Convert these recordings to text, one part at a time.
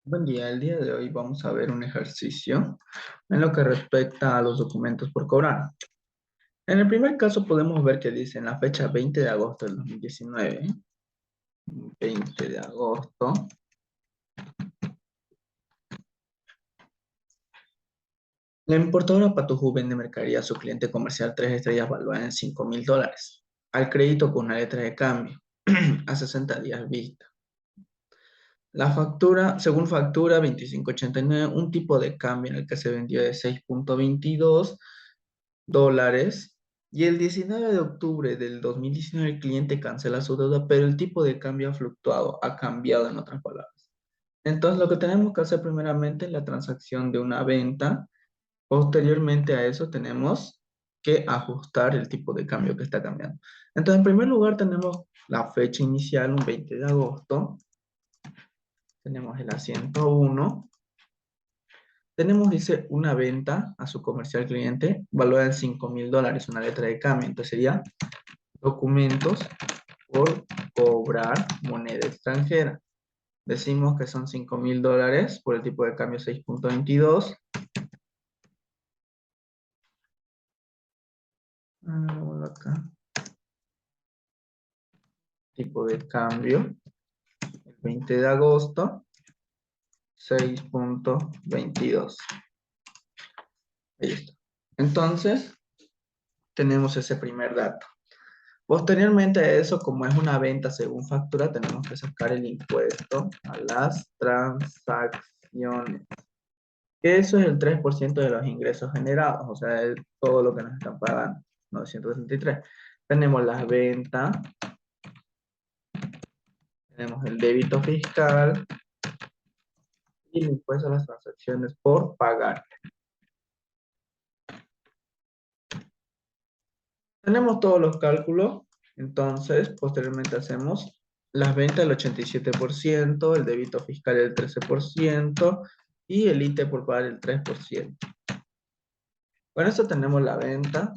Buen día, el día de hoy vamos a ver un ejercicio en lo que respecta a los documentos por cobrar. En el primer caso podemos ver que dice en la fecha 20 de agosto del 2019, 20 de agosto, la importadora Patujú vende mercadería a su cliente comercial 3 estrellas valuada en $5,000, al crédito con una letra de cambio, a 60 días vista. La factura, según factura 2589, un tipo de cambio en el que se vendió de 6,22 dólares, y el 19 de octubre del 2019 el cliente cancela su deuda, pero el tipo de cambio ha fluctuado, ha cambiado en otras palabras. Entonces lo que tenemos que hacer primeramente es la transacción de una venta. Posteriormente a eso tenemos que ajustar el tipo de cambio que está cambiando. Entonces en primer lugar tenemos la fecha inicial, un 20 de agosto. Tenemos el asiento 1. Tenemos, dice, una venta a su comercial cliente valuada en $5,000, una letra de cambio. Entonces sería documentos por cobrar moneda extranjera. Decimos que son $5,000 por el tipo de cambio 6,22. Acá. Tipo de cambio, el 20 de agosto, 6,22. Ahí está. Entonces, tenemos ese primer dato. Posteriormente a eso, como es una venta según factura, tenemos que sacar el impuesto a las transacciones. Eso es el 3% de los ingresos generados, o sea, es todo lo que nos están pagando, 963. Tenemos las ventas, tenemos el débito fiscal y el impuesto a las transacciones por pagar. Tenemos todos los cálculos, entonces posteriormente hacemos las ventas del 87%, el débito fiscal el 13% y el ITE por pagar el 3%. Con esto tenemos la venta.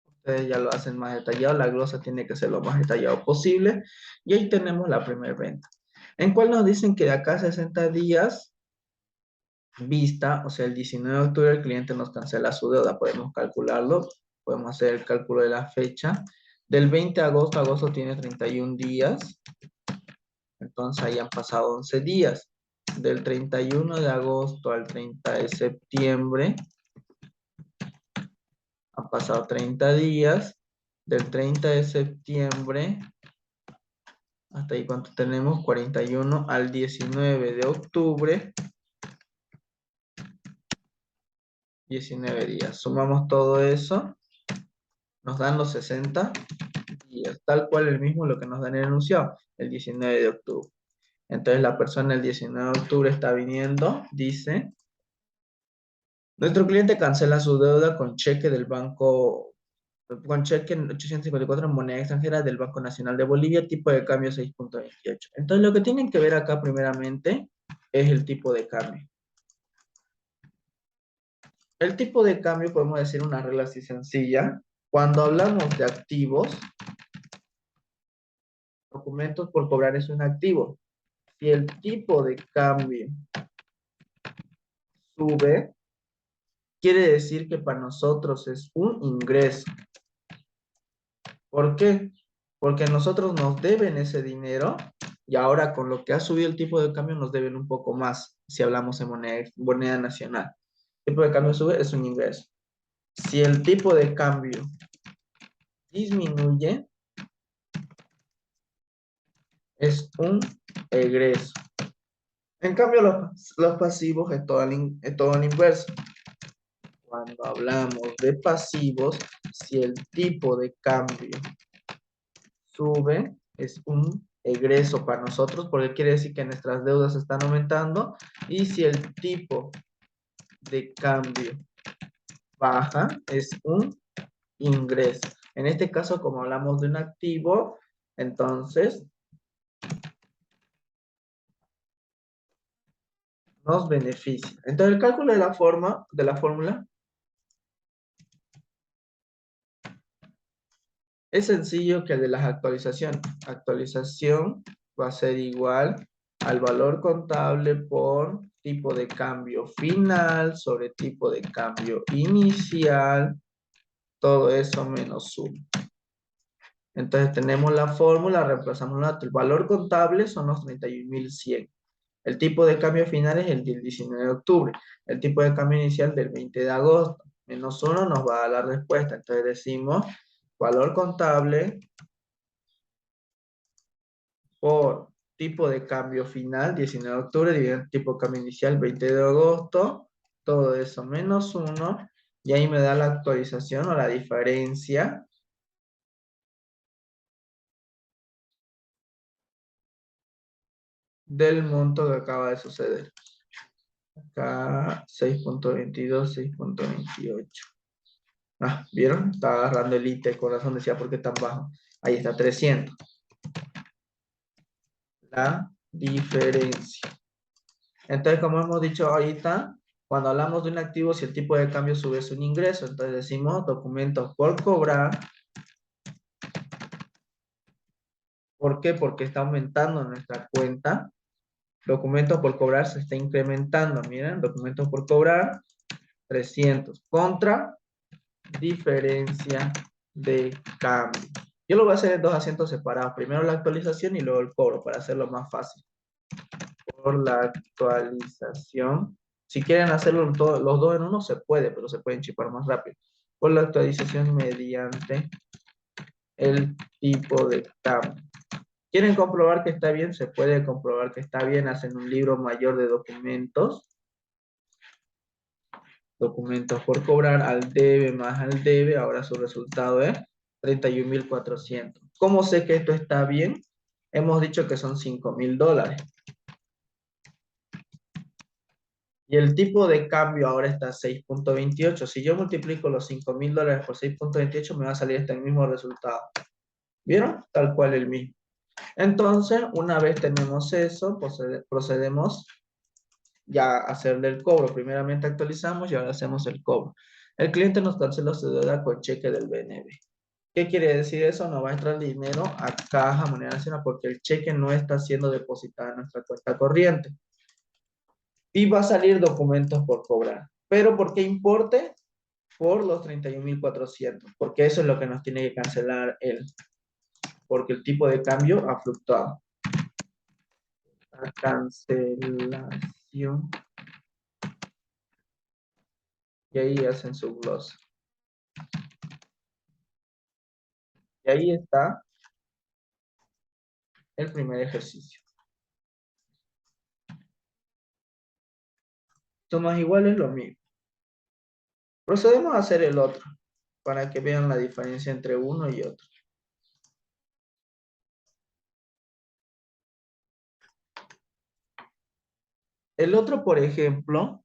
Ustedes ya lo hacen más detallado, la glosa tiene que ser lo más detallado posible. Y ahí tenemos la primera venta, en cual nos dicen que de acá a 60 días vista, o sea, el 19 de octubre el cliente nos cancela su deuda. Podemos calcularlo, podemos hacer el cálculo de la fecha. Del 20 de agosto, agosto tiene 31 días, entonces ahí han pasado 11 días. Del 31 de agosto al 30 de septiembre han pasado 30 días. Del 30 de septiembre hasta ahí, ¿cuánto tenemos? 41 al 19 de octubre, 19 días. Sumamos todo eso, nos dan los 60 días, tal cual el mismo lo que nos dan en el enunciado, el 19 de octubre. Entonces la persona el 19 de octubre está viniendo, dice, nuestro cliente cancela su deuda con cheque del banco, con cheque en 854 en moneda extranjera del Banco Nacional de Bolivia, tipo de cambio 6,28. Entonces lo que tienen que ver acá primeramente es el tipo de cambio. El tipo de cambio, podemos decir una regla así sencilla. Cuando hablamos de activos, documentos por cobrar es un activo. Si el tipo de cambio sube, quiere decir que para nosotros es un ingreso. ¿Por qué? Porque nosotros nos deben ese dinero y ahora con lo que ha subido el tipo de cambio nos deben un poco más si hablamos en moneda nacional. El tipo de cambio sube, es un ingreso. Si el tipo de cambio disminuye, es un egreso. En cambio, los pasivos es todo al inverso. Cuando hablamos de pasivos, si el tipo de cambio sube, es un egreso para nosotros, porque quiere decir que nuestras deudas están aumentando. Y si el tipo de cambio baja, es un ingreso. En este caso, como hablamos de un activo, entonces nos beneficia. Entonces, el cálculo de la fórmula Es sencillo que el de las actualizaciones. Actualización va a ser igual al valor contable por tipo de cambio final sobre tipo de cambio inicial, todo eso menos 1. Entonces tenemos la fórmula, reemplazamos el valor contable son los 31.100. El tipo de cambio final es el del 19 de octubre. El tipo de cambio inicial del 20 de agosto. Menos 1 nos va a dar la respuesta. Entonces decimos valor contable por tipo de cambio final, 19 de octubre, dividido en tipo de cambio inicial, 20 de agosto, todo eso menos 1, y ahí me da la actualización o la diferencia del monto que acaba de suceder. Acá 6.22, 6.28. Ah, ¿vieron? Estaba agarrando el IT, con razón decía por qué tan bajo. Ahí está, 300. La diferencia. Entonces, como hemos dicho ahorita, cuando hablamos de un activo, si el tipo de cambio sube, es un ingreso. Entonces decimos documentos por cobrar. ¿Por qué? Porque está aumentando nuestra cuenta. Documentos por cobrar se está incrementando. Miren, documentos por cobrar, 300. Contra diferencia de cambio. Yo lo voy a hacer en dos asientos separados. Primero la actualización y luego el cobro para hacerlo más fácil. Por la actualización. Si quieren hacerlo los dos en uno, se puede, pero se pueden chipar más rápido. Por la actualización mediante el tipo de cambio. ¿Quieren comprobar que está bien? Se puede comprobar que está bien. Hacen un libro mayor de documentos. Documentos por cobrar al debe más al debe. Ahora su resultado es 31.400. ¿Cómo sé que esto está bien? Hemos dicho que son $5.000. Y el tipo de cambio ahora está a 6.28. Si yo multiplico los $5.000 por 6.28, me va a salir este mismo resultado. ¿Vieron? Tal cual el mismo. Entonces, una vez tenemos eso, procedemos ya a hacerle el cobro. Primeramente actualizamos y ahora hacemos el cobro. El cliente nos canceló su deuda con cheque del BNB. ¿Qué quiere decir eso? No va a entrar dinero a Caja Moneda Nacional porque el cheque no está siendo depositado en nuestra cuenta corriente. Y va a salir documentos por cobrar. ¿Pero por qué importe? Por los 31.400, porque eso es lo que nos tiene que cancelar él, porque el tipo de cambio ha fluctuado. La cancelación. Y ahí hacen su glosa. Y ahí está el primer ejercicio. Sumas iguales, lo mismo. Procedemos a hacer el otro, para que vean la diferencia entre uno y otro. El otro, por ejemplo,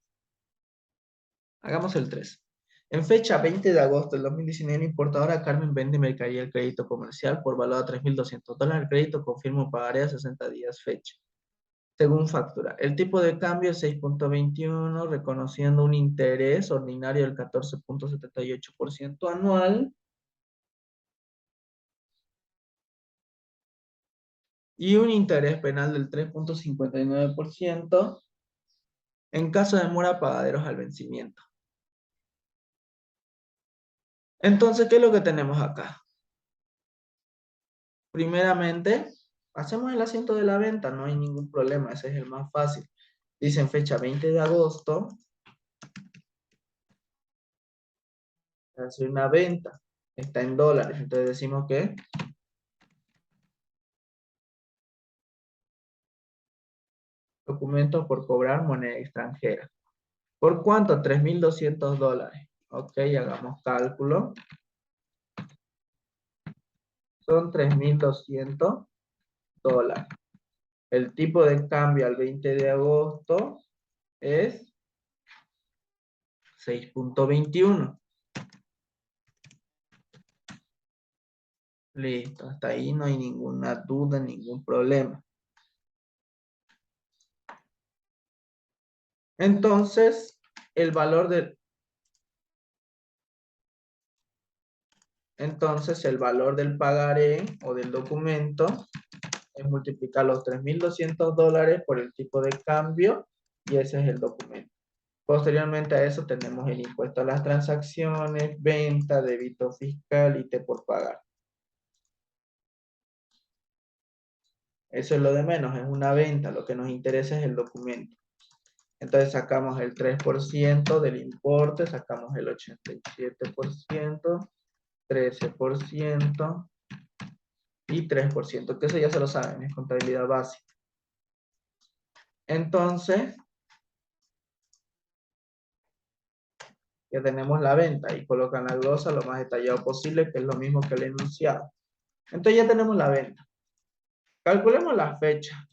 hagamos el 3. En fecha 20 de agosto del 2019, la importadora Carmen vende mercadería al crédito comercial por valor de $3.200. El crédito confirma pagaré a 60 días fecha. Según factura. El tipo de cambio es 6.21, reconociendo un interés ordinario del 14.78% anual y un interés penal del 3.59% en caso de mora pagaderos al vencimiento. Entonces, ¿qué es lo que tenemos acá? Primeramente, hacemos el asiento de la venta, no hay ningún problema, ese es el más fácil. Dicen fecha 20 de agosto, hace una venta, está en dólares, entonces decimos que documentos por cobrar moneda extranjera. ¿Por cuánto? $3.200. Ok, hagamos cálculo. Son $3.200. El tipo de cambio al 20 de agosto es 6.21. Listo, hasta ahí no hay ninguna duda, ningún problema. Entonces, el valor de... Entonces, el valor del pagaré o del documento es multiplicar los $3.200 por el tipo de cambio y ese es el documento. Posteriormente a eso tenemos el impuesto a las transacciones, venta, débito fiscal y T por pagar. Eso es lo de menos, es una venta. Lo que nos interesa es el documento. Entonces sacamos el 3% del importe, sacamos el 87%, 13% y 3%, que eso ya se lo saben, es contabilidad básica. Entonces, ya tenemos la venta y colocan la glosa lo más detallado posible, que es lo mismo que el enunciado. Entonces ya tenemos la venta. Calculemos la fecha.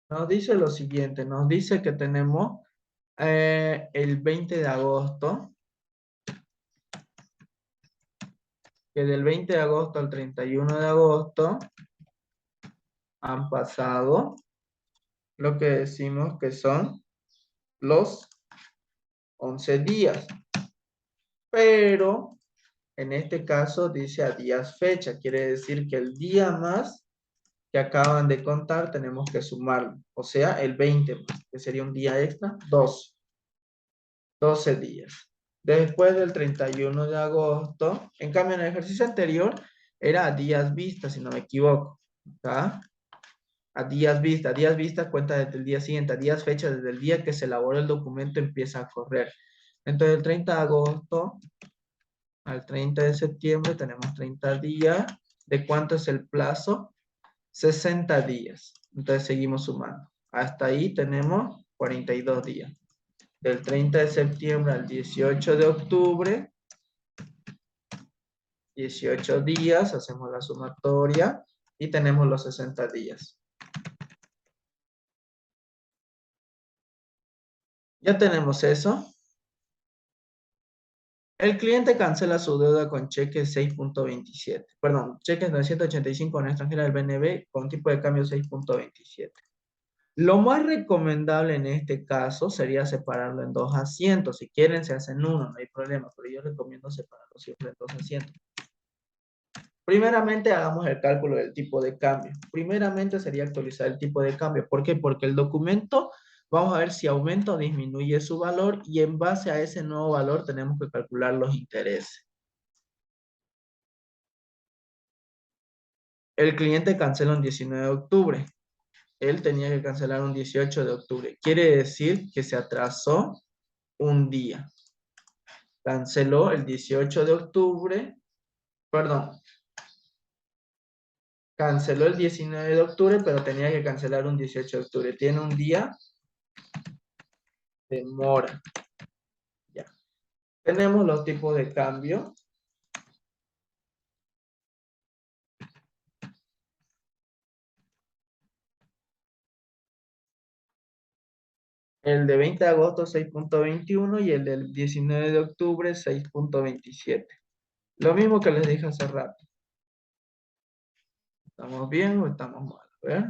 Nos dice lo siguiente, nos dice que tenemos el 20 de agosto, que del 20 de agosto al 31 de agosto han pasado lo que decimos que son los 11 días. Pero en este caso dice a días fecha, quiere decir que el día más que acaban de contar tenemos que sumarlo, o sea, el 20 más, que sería un día extra, 12 días. Después del 31 de agosto, en cambio en el ejercicio anterior era a días vistas, si no me equivoco, ¿tá? A días vista cuenta desde el día siguiente, a días fecha, desde el día que se elabora el documento empieza a correr. Entonces, el 30 de agosto al 30 de septiembre tenemos 30 días. ¿De cuánto es el plazo? 60 días. Entonces, seguimos sumando. Hasta ahí tenemos 42 días. Del 30 de septiembre al 18 de octubre, 18 días, hacemos la sumatoria y tenemos los 60 días. Ya tenemos eso. El cliente cancela su deuda con cheques 6.27. Perdón, cheques 985 en extranjera del BNB con tipo de cambio 6.27. Lo más recomendable en este caso sería separarlo en dos asientos. Si quieren, se hacen uno, no hay problema, pero yo recomiendo separarlo siempre en dos asientos. Primeramente, hagamos el cálculo del tipo de cambio. Primeramente sería actualizar el tipo de cambio. ¿Por qué? Porque el documento, vamos a ver si aumenta o disminuye su valor y en base a ese nuevo valor tenemos que calcular los intereses. El cliente cancela un 19 de octubre. Él tenía que cancelar un 18 de octubre. Quiere decir que se atrasó un día. Canceló el 18 de octubre, perdón, canceló el 19 de octubre, pero tenía que cancelar un 18 de octubre. Tiene un día de mora. Ya. Tenemos los tipos de cambio. El de 20 de agosto 6.21 y el del 19 de octubre 6.27. Lo mismo que les dije hace rato. ¿Estamos bien o estamos mal? A ver.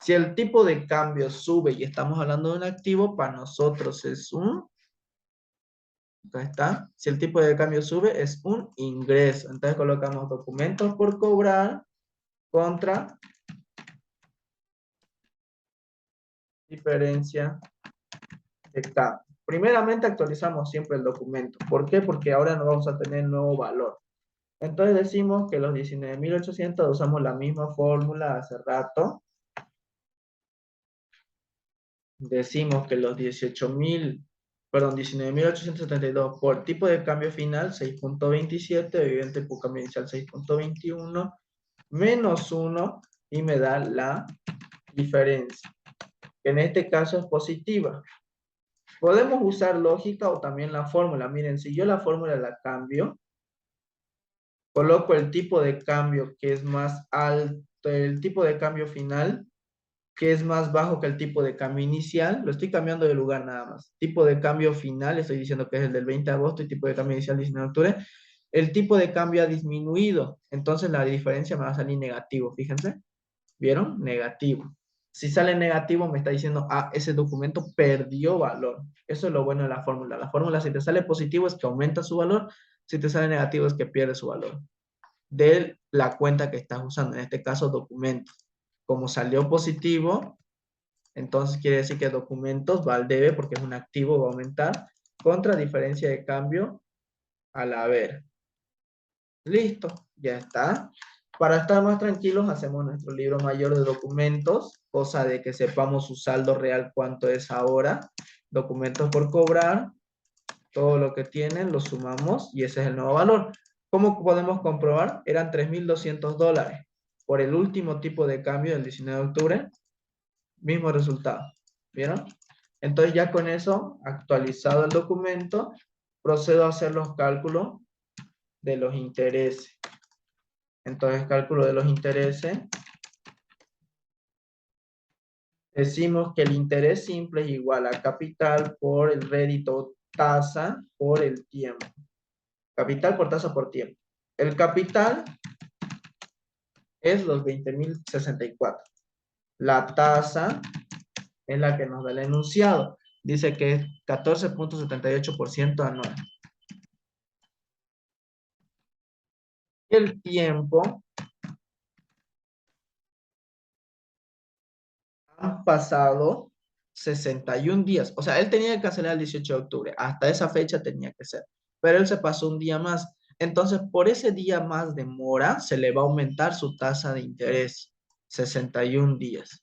Si el tipo de cambio sube y estamos hablando de un activo, para nosotros es un, acá está, si el tipo de cambio sube es un ingreso. Entonces colocamos documentos por cobrar contra diferencia de cambio. Primeramente actualizamos siempre el documento. ¿Por qué? Porque ahora no vamos a tener nuevo valor. Entonces decimos que los 19.800 usamos la misma fórmula hace rato. Decimos que los 19.872 por tipo de cambio final 6.27, evidente por cambio inicial 6.21, menos 1 y me da la diferencia, que en este caso es positiva. Podemos usar lógica o también la fórmula. Miren, si yo la fórmula la cambio, coloco el tipo de cambio que es más alto, el tipo de cambio final que es más bajo que el tipo de cambio inicial, lo estoy cambiando de lugar nada más. Tipo de cambio final, estoy diciendo que es el del 20 de agosto y tipo de cambio inicial 19 de octubre. El tipo de cambio ha disminuido, entonces la diferencia me va a salir negativo, fíjense. ¿Vieron? Negativo. Si sale negativo, me está diciendo, ah, ese documento perdió valor. Eso es lo bueno de la fórmula. La fórmula, si te sale positivo, es que aumenta su valor. Si te sale negativo, es que pierde su valor. De la cuenta que estás usando, en este caso, documentos. Como salió positivo, entonces quiere decir que documentos va al debe porque es un activo, va a aumentar, contra diferencia de cambio al haber. Listo, ya está. Para estar más tranquilos, hacemos nuestro libro mayor de documentos, cosa de que sepamos su saldo real cuánto es ahora. Documentos por cobrar, todo lo que tienen lo sumamos y ese es el nuevo valor. ¿Cómo podemos comprobar? Eran $3,200. Por el último tipo de cambio del 19 de octubre, mismo resultado. ¿Vieron? Entonces ya con eso, actualizado el documento, procedo a hacer los cálculos de los intereses. Entonces, cálculo de los intereses. Decimos que el interés simple es igual a capital por el rédito tasa por el tiempo. Capital por tasa por tiempo. El capital es los 20,064. La tasa es la que nos da el enunciado. Dice que es 14,78% anual. El tiempo, han pasado 61 días. O sea, él tenía que cancelar el 18 de octubre. Hasta esa fecha tenía que ser. Pero él se pasó un día más. Entonces, por ese día más de mora, se le va a aumentar su tasa de interés. 61 días.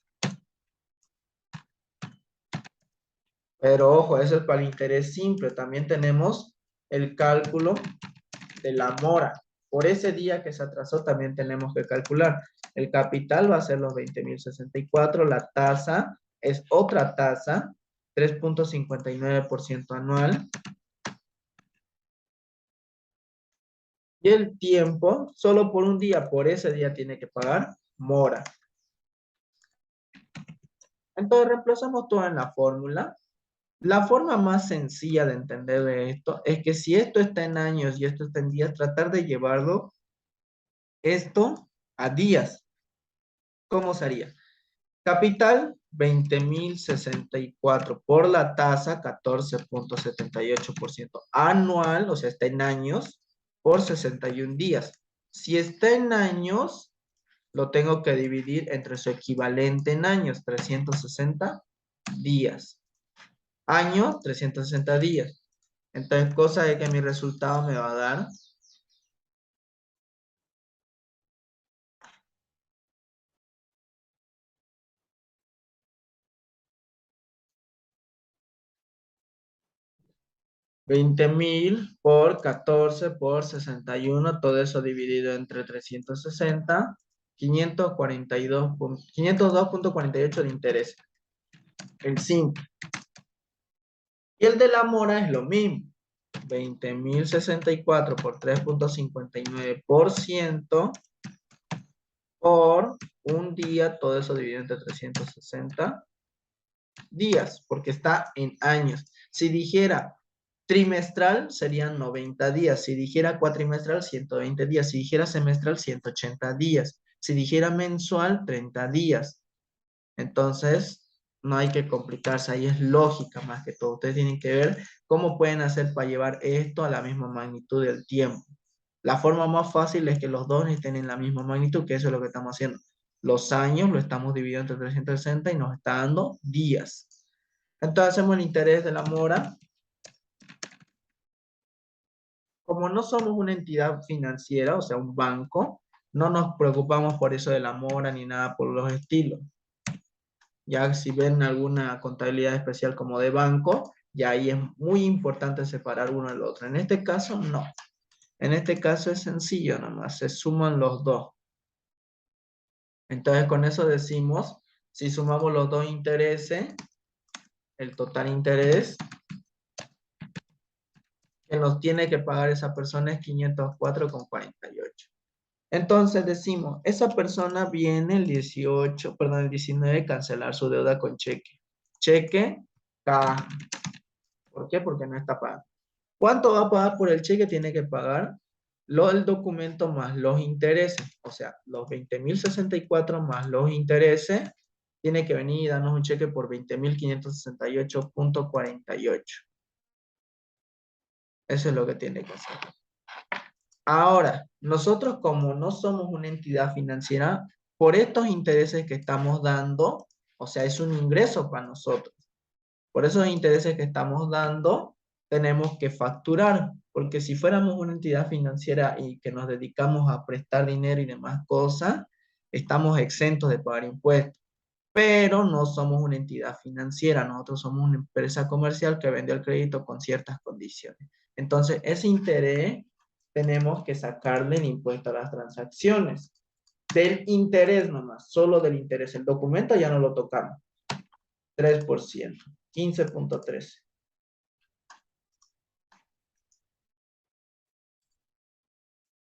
Pero ojo, eso es para el interés simple. También tenemos el cálculo de la mora. Por ese día que se atrasó también tenemos que calcular. El capital va a ser los 20,064. La tasa es otra tasa, 3,59% anual. Y el tiempo, solo por un día, por ese día tiene que pagar mora. Entonces reemplazamos todo en la fórmula. La forma más sencilla de entender de esto es que si esto está en años y esto está en días, tratar de llevarlo esto a días. ¿Cómo sería? Capital, 20,064 por la tasa, 14,78% anual, o sea, está en años, por 61 días. Si está en años, lo tengo que dividir entre su equivalente en años, 360 días. Año, 360 días. Entonces, cosa de que mi resultado me va a dar 20,000 por 14 por 61, todo eso dividido entre 360, 502,48 de interés. El 5. Y el de la mora es lo mismo. 20,064 por 3,59% por un día, todo eso dividido entre 360 días, porque está en años. Si dijera trimestral, serían 90 días. Si dijera cuatrimestral, 120 días. Si dijera semestral, 180 días. Si dijera mensual, 30 días. Entonces, no hay que complicarse, ahí es lógica más que todo. Ustedes tienen que ver cómo pueden hacer para llevar esto a la misma magnitud del tiempo. La forma más fácil es que los dos estén en la misma magnitud, que eso es lo que estamos haciendo. Los años lo estamos dividiendo entre 360 y nos está dando días. Entonces hacemos el interés de la mora. Como no somos una entidad financiera, o sea, un banco, no nos preocupamos por eso de la mora ni nada por los estilos. Ya si ven alguna contabilidad especial como de banco, ya ahí es muy importante separar uno del otro. En este caso, no. En este caso es sencillo nomás, se suman los dos. Entonces con eso decimos, si sumamos los dos intereses, el total interés que nos tiene que pagar esa persona es 504,48. Entonces decimos, esa persona viene el 18, perdón, el 19, cancelar su deuda con cheque. Cheque, caja. ¿Por qué? Porque no está pagando. ¿Cuánto va a pagar por el cheque? Tiene que pagar el documento más los intereses, o sea, los 20.064 más los intereses, tiene que venir y darnos un cheque por 20.568.48. Eso es lo que tiene que hacer. Ahora, nosotros como no somos una entidad financiera, por estos intereses que estamos dando, o sea, es un ingreso para nosotros. Por esos intereses que estamos dando, tenemos que facturar, porque si fuéramos una entidad financiera y que nos dedicamos a prestar dinero y demás cosas, estamos exentos de pagar impuestos. Pero no somos una entidad financiera, nosotros somos una empresa comercial que vende el crédito con ciertas condiciones. Entonces, ese interés tenemos que sacarle el impuesto a las transacciones. Del interés nomás, solo del interés. El documento ya no lo tocamos. 3%, 15.13.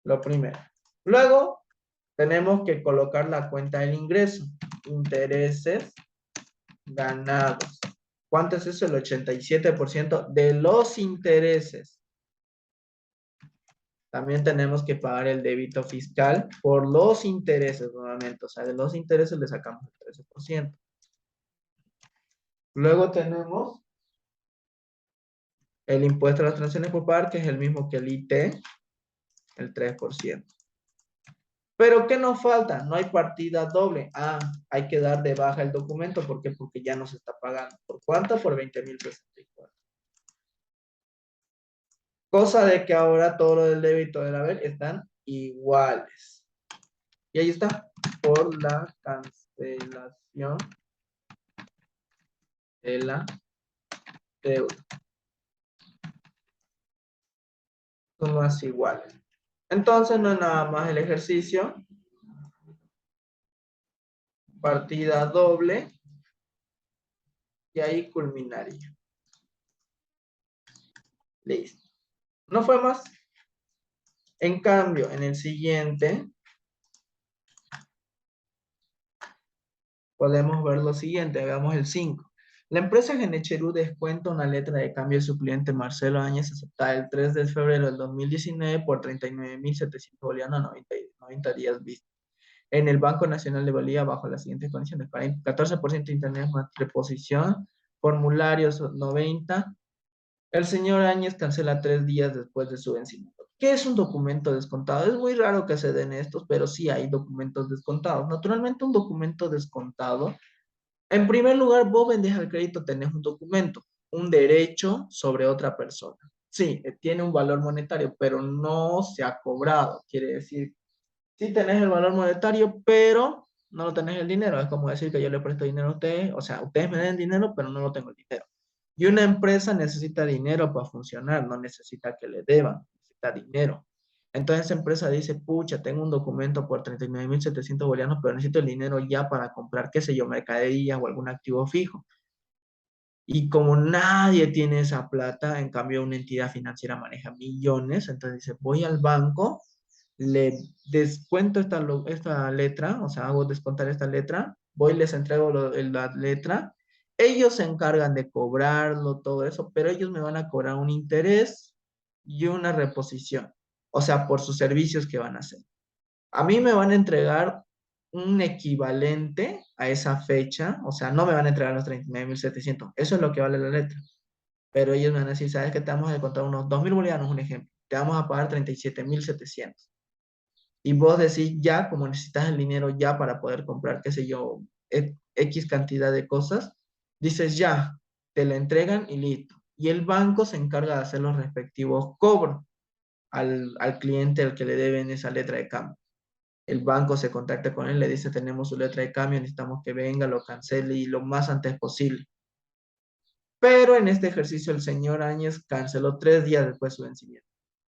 Lo primero. Luego, tenemos que colocar la cuenta del ingreso. Intereses ganados. ¿Cuánto es eso? El 87% de los intereses. También tenemos que pagar el débito fiscal por los intereses nuevamente. O sea, de los intereses le sacamos el 13%. Luego tenemos el impuesto a las transacciones por pagar, que es el mismo que el IT, el 3%. Pero ¿qué nos falta? No hay partida doble. Ah, hay que dar de baja el documento. ¿Por qué? Porque ya nos está pagando. ¿Por cuánto? Por 20.064. Cosa de que ahora todo lo del débito del haber están iguales. Y ahí está. Por la cancelación de la deuda. Son más iguales. Entonces no es nada más el ejercicio. Partida doble. Y ahí culminaría. Listo. No fue más. En cambio, en el siguiente, podemos ver lo siguiente. Hagamos el 5. La empresa Genecherú descuenta una letra de cambio de su cliente Marcelo Áñez aceptada el 3 de febrero del 2019 por 39.700 bolivianos a 90 días vistos en el Banco Nacional de Bolivia bajo las siguientes condiciones: 14% de interés más reposición, formularios 90. El señor Áñez cancela 3 días después de su vencimiento. ¿Qué es un documento descontado? Es muy raro que se den estos, pero sí hay documentos descontados. Naturalmente, un documento descontado, en primer lugar, vos vendés al crédito, tenés un documento, un derecho sobre otra persona. Sí, tiene un valor monetario, pero no se ha cobrado. Quiere decir, sí tenés el valor monetario, pero no lo tenés el dinero. Es como decir que yo le presto dinero a ustedes, o sea, ustedes me den dinero, pero no lo tengo el dinero. Y una empresa necesita dinero para funcionar, no necesita que le deban, necesita dinero. Entonces esa empresa dice, pucha, tengo un documento por 39.700 bolivianos, pero necesito el dinero ya para comprar, qué sé yo, mercadería o algún activo fijo. Y como nadie tiene esa plata, en cambio una entidad financiera maneja millones, entonces dice, voy al banco, le descuento esta letra, o sea, hago descontar esta letra, voy y les entrego la letra, ellos se encargan de cobrarlo, todo eso, pero ellos me van a cobrar un interés y una reposición, o sea, por sus servicios que van a hacer. A mí me van a entregar un equivalente a esa fecha, o sea, no me van a entregar los 39.700, eso es lo que vale la letra. Pero ellos me van a decir, ¿sabes qué? Te vamos a descontar unos 2.000 bolivianos, un ejemplo. Te vamos a pagar 37.700. Y vos decís ya, como necesitas el dinero ya para poder comprar, qué sé yo, X cantidad de cosas, dices ya, te la entregan y listo. Y el banco se encarga de hacer los respectivos cobros al cliente al que le deben esa letra de cambio. El banco se contacta con él, le dice, tenemos su letra de cambio, necesitamos que venga, lo cancele y lo más antes posible. Pero en este ejercicio el señor Áñez canceló 3 días después de su vencimiento.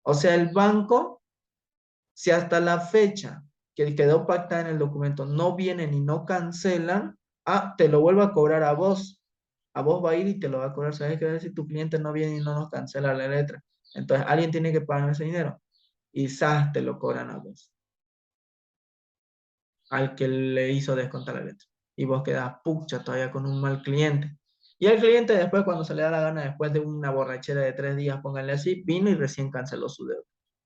O sea, el banco, si hasta la fecha que quedó pactada en el documento no vienen y no cancelan, te lo vuelvo a cobrar a vos. A vos va a ir y te lo va a cobrar. ¿Sabes qué va a decir? Tu cliente no viene y no nos cancela la letra. Entonces alguien tiene que pagar ese dinero. Y te lo cobran a vos, al que le hizo descontar la letra. Y vos quedás pucha todavía con un mal cliente. Y el cliente después, cuando se le da la gana, después de una borrachera de 3 días, pónganle así, vino y recién canceló su deuda.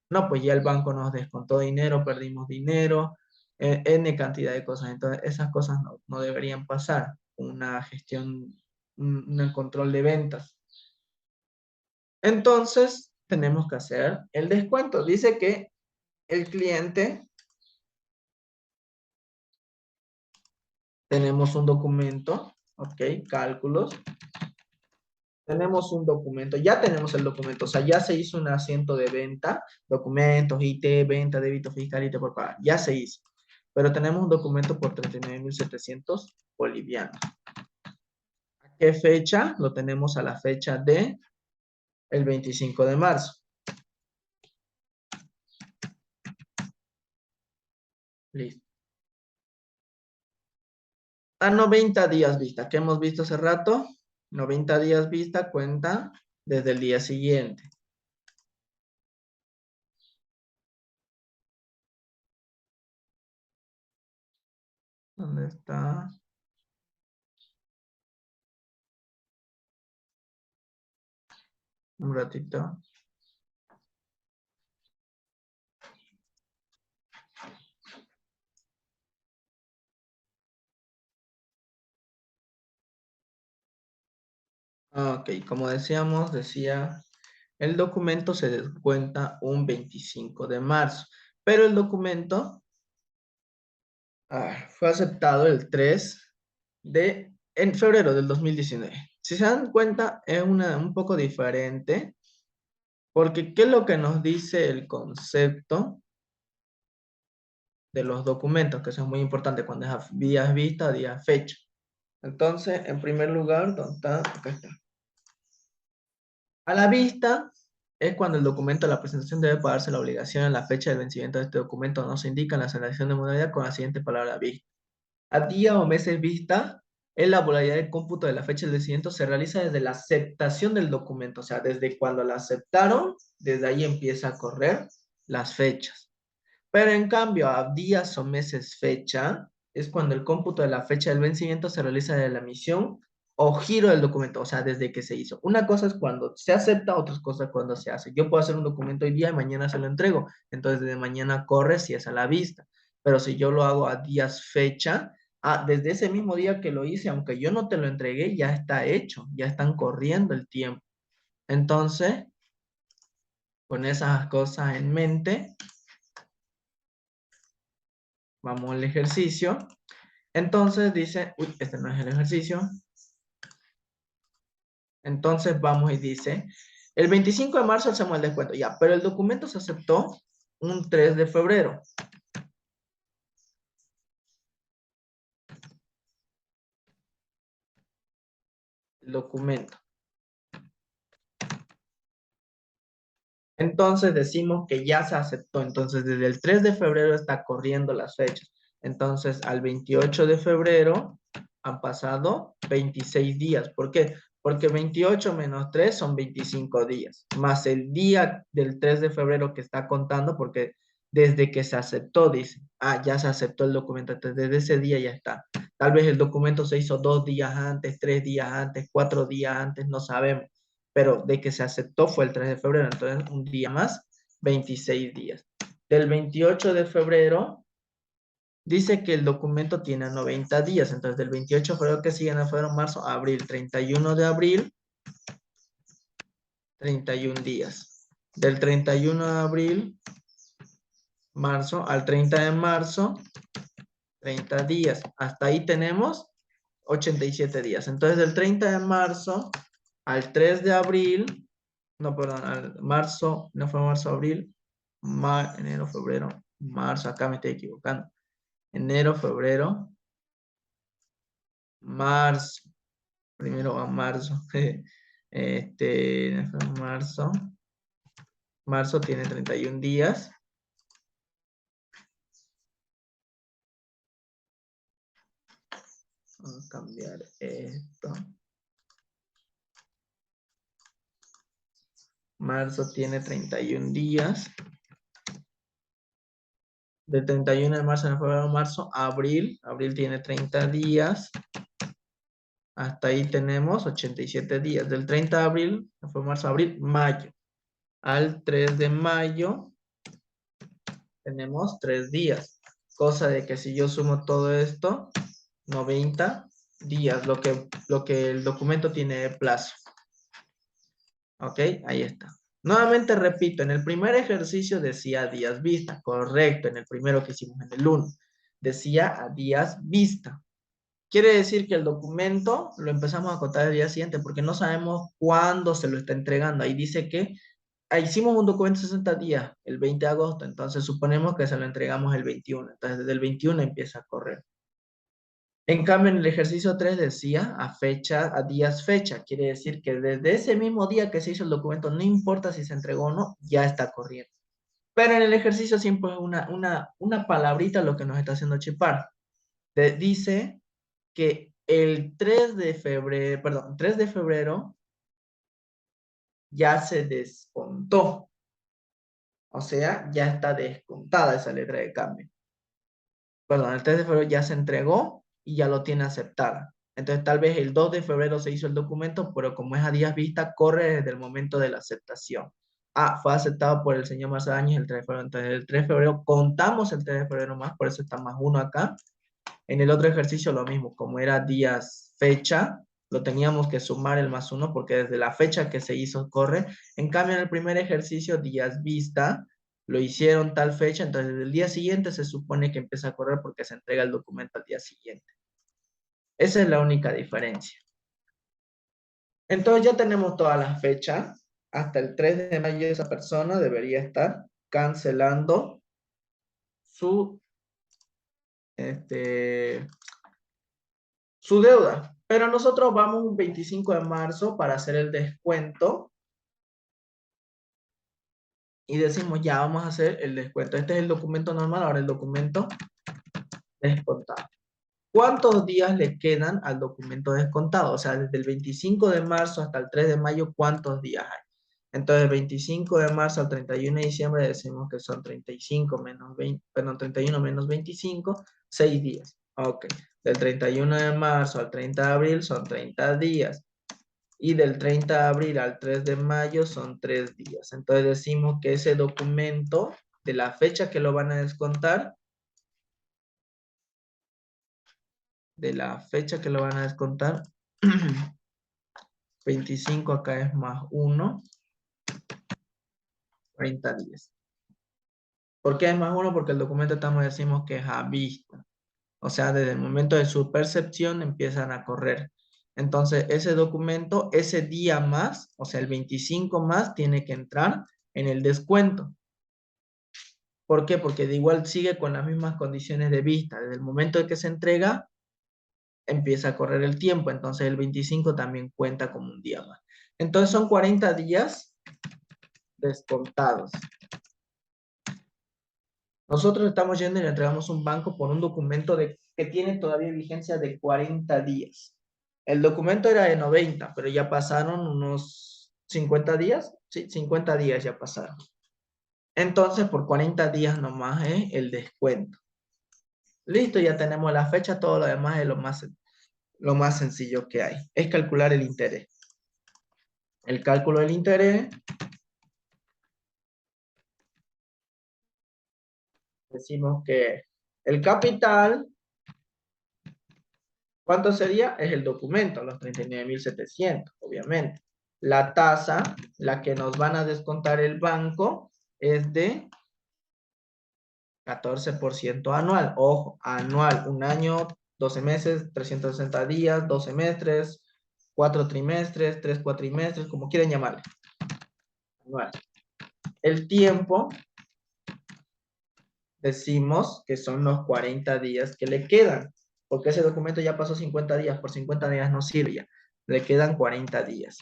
No, pues ya el banco nos descontó dinero, perdimos dinero, N cantidad de cosas. Entonces, esas cosas no deberían pasar. Una gestión, un control de ventas. Entonces, tenemos que hacer el descuento. Dice que el cliente, tenemos un documento, ok, cálculos. Tenemos un documento, ya tenemos el documento, o sea, ya se hizo un asiento de venta, documentos, IT, venta, débito fiscal, IT por pagar, ya se hizo. Pero tenemos un documento por 39.700 bolivianos. ¿A qué fecha? Lo tenemos a la fecha de el 25 de marzo. Listo. A 90 días vista, ¿qué hemos visto hace rato? 90 días vista cuenta desde el día siguiente. ¿Dónde está? Un ratito. Ok, como decíamos, el documento se descuenta un 25 de marzo, pero el documento fue aceptado el 3 en febrero del 2019. Si se dan cuenta, es un poco diferente, porque ¿qué es lo que nos dice el concepto de los documentos? Que eso es muy importante cuando es a días vista, días fecha. Entonces, en primer lugar, ¿dónde está? Acá está. A la vista es cuando el documento de la presentación debe pagarse la obligación en la fecha de vencimiento de este documento. No se indica en la selección de modalidad con la siguiente palabra vista. A día o meses vista es la modalidad de cómputo de la fecha del vencimiento se realiza desde la aceptación del documento. O sea, desde cuando la aceptaron, desde ahí empieza a correr las fechas. Pero en cambio, a días o meses fecha, es cuando el cómputo de la fecha del vencimiento se realiza de la emisión o giro del documento, o sea, desde que se hizo. Una cosa es cuando se acepta, otra cosa es cuando se hace. Yo puedo hacer un documento hoy día y mañana se lo entrego, entonces desde mañana corre si es a la vista. Pero si yo lo hago a días fecha, desde ese mismo día que lo hice, aunque yo no te lo entregué, ya está hecho, ya están corriendo el tiempo. Entonces, con esas cosas en mente, vamos al ejercicio. Entonces dice, uy, este no es el ejercicio. Entonces vamos y dice, el 25 de marzo hacemos el descuento, ya, pero el documento se aceptó un 3 de febrero. El documento. Entonces decimos que ya se aceptó. Entonces desde el 3 de febrero está corriendo las fechas. Entonces al 28 de febrero han pasado 26 días. ¿Por qué? Porque 28 menos 3 son 25 días. Más el día del 3 de febrero que está contando, porque desde que se aceptó, dice, ya se aceptó el documento. Entonces desde ese día ya está. Tal vez el documento se hizo 2 días antes, 3 días antes, 4 días antes, no sabemos, pero de que se aceptó fue el 3 de febrero, entonces un día más, 26 días. Del 28 de febrero, dice que el documento tiene 90 días, entonces del 28 de febrero que siguen a febrero, marzo, abril, 31 de abril, 31 días. Del 31 de abril, marzo, al 30 de marzo, 30 días. Hasta ahí tenemos 87 días. Entonces, del 30 de marzo al 3 de abril, no, perdón, al marzo, no fue marzo, abril, enero, febrero, marzo, acá me estoy equivocando. Enero, febrero, marzo, primero a marzo. Marzo, marzo tiene 31 días. Vamos a cambiar esto. Marzo tiene 31 días. De 31 de marzo, en febrero, marzo, abril. Abril tiene 30 días. Hasta ahí tenemos 87 días. Del 30 de abril, fue marzo, abril, mayo. Al 3 de mayo tenemos 3 días. Cosa de que si yo sumo todo esto, 90 días, lo que el documento tiene de plazo. ¿Ok? Ahí está. Nuevamente repito, en el primer ejercicio decía días vista, correcto, en el primero que hicimos en el 1, decía a días vista. Quiere decir que el documento lo empezamos a contar el día siguiente porque no sabemos cuándo se lo está entregando. Ahí dice que hicimos un documento de 60 días, el 20 de agosto, entonces suponemos que se lo entregamos el 21. Entonces desde el 21 empieza a correr. En cambio, en el ejercicio 3 decía a días fecha. Quiere decir que desde ese mismo día que se hizo el documento, no importa si se entregó o no, ya está corriendo. Pero en el ejercicio siempre es una palabrita lo que nos está haciendo chipar. Dice que el 3 de febrero, perdón, 3 de febrero ya se descontó. O sea, ya está descontada esa letra de cambio. Perdón, el 3 de febrero ya se entregó y ya lo tiene aceptada. Entonces, tal vez el 2 de febrero se hizo el documento, pero como es a días vista, corre desde el momento de la aceptación. Ah, fue aceptado por el señor Mazañez el 3 de febrero. Entonces, el 3 de febrero contamos el 3 de febrero más, por eso está más 1 acá. En el otro ejercicio lo mismo, como era días fecha, lo teníamos que sumar el más 1 porque desde la fecha que se hizo corre. En cambio, en el primer ejercicio, días vista, lo hicieron tal fecha, entonces el día siguiente se supone que empieza a correr porque se entrega el documento al día siguiente. Esa es la única diferencia. Entonces ya tenemos todas las fechas. Hasta el 3 de mayo esa persona debería estar cancelando su, su deuda. Pero nosotros vamos un 25 de marzo para hacer el descuento y decimos ya vamos a hacer el descuento. Este es el documento normal, ahora el documento descontado. ¿Cuántos días le quedan al documento descontado? O sea, desde el 25 de marzo hasta el 3 de mayo, ¿cuántos días hay? Entonces, 25 de marzo al 31 de diciembre decimos que son 35 menos 20, perdón, 31 menos 25, 6 días. Ok. Del 31 de marzo al 30 de abril son 30 días. Y del 30 de abril al 3 de mayo son 3 días. Entonces decimos que ese documento, de la fecha que lo van a descontar, de la fecha que lo van a descontar, 25 acá es más 1, 30 días. ¿Por qué es más 1? Porque el documento decimos que es a vista. O sea, desde el momento de su percepción empiezan a correr. Entonces, ese documento, ese día más, o sea, el 25 más, tiene que entrar en el descuento. ¿Por qué? Porque de igual sigue con las mismas condiciones de vista. Desde el momento de que se entrega, empieza a correr el tiempo. Entonces, el 25 también cuenta como un día más. Entonces, son 40 días descontados. Nosotros estamos yendo y le entregamos un banco por un documento que tiene todavía vigencia de 40 días. El documento era de 90, pero ya pasaron unos 50 días. Sí, 50 días ya pasaron. Entonces, por 40 días nomás es el descuento. Listo, ya tenemos la fecha, todo lo demás es lo más sencillo que hay. Es calcular el interés. El cálculo del interés, decimos que el capital, ¿cuánto sería? Es el documento, los 39.700, obviamente. La tasa, la que nos van a descontar el banco, es de 14% anual. Ojo, anual, un año, 12 meses, 360 días, 2 semestres, 4 trimestres, 3 cuatrimestres, como quieran llamarle. Anual. El tiempo, decimos que son los 40 días que le quedan, porque ese documento ya pasó 50 días, por 50 días no sirve ya. Le quedan 40 días.